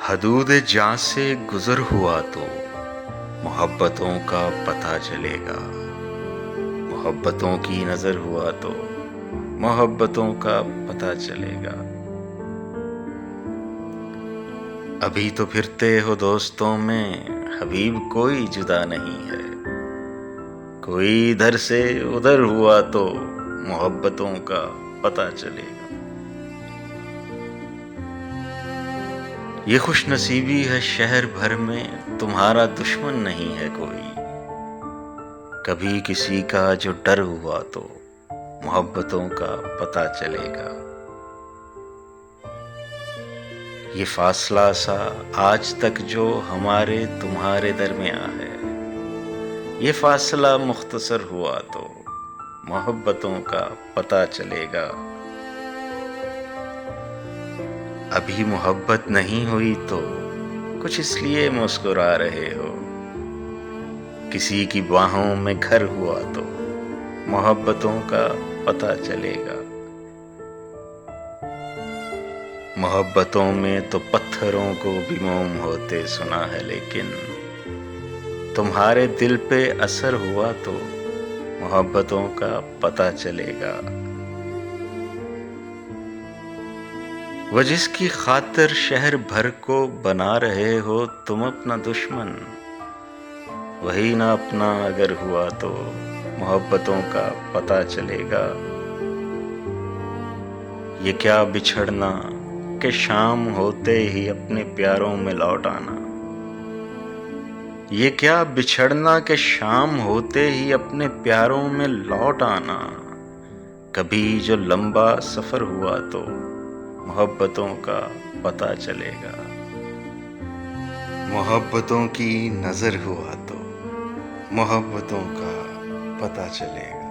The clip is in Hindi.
हदूद जां से गुजर हुआ तो मोहब्बतों का पता चलेगा। मोहब्बतों की नजर हुआ तो मोहब्बतों का पता चलेगा। अभी तो फिरते हो दोस्तों में, हबीब कोई जुदा नहीं है। कोई इधर से उधर हुआ तो मोहब्बतों का पता चलेगा। ये खुश नसीबी है शहर भर में, तुम्हारा दुश्मन नहीं है कोई। कभी किसी का जो डर हुआ तो मोहब्बतों का पता चलेगा। ये फासला सा आज तक जो हमारे तुम्हारे दरमियां है, ये फासला मुख्तसर हुआ तो मोहब्बतों का पता चलेगा। अभी मोहब्बत नहीं हुई तो कुछ इसलिए मुस्कुरा रहे हो। किसी की बाहों में घर हुआ तो मोहब्बतों का पता चलेगा। मोहब्बतों में तो पत्थरों को भी मोम होते सुना है, लेकिन तुम्हारे दिल पे असर हुआ तो मोहब्बतों का पता चलेगा। वो जिसकी खातिर शहर भर को बना रहे हो तुम अपना दुश्मन, वही ना अपना अगर हुआ तो मोहब्बतों का पता चलेगा। ये क्या बिछड़ना कि शाम होते ही अपने प्यारों में लौट आना। ये क्या बिछड़ना कि शाम होते ही अपने प्यारों में लौट आना। कभी जो लंबा सफर हुआ तो मोहब्बतों का पता चलेगा। मोहब्बतों की नजर हुआ तो मोहब्बतों का पता चलेगा।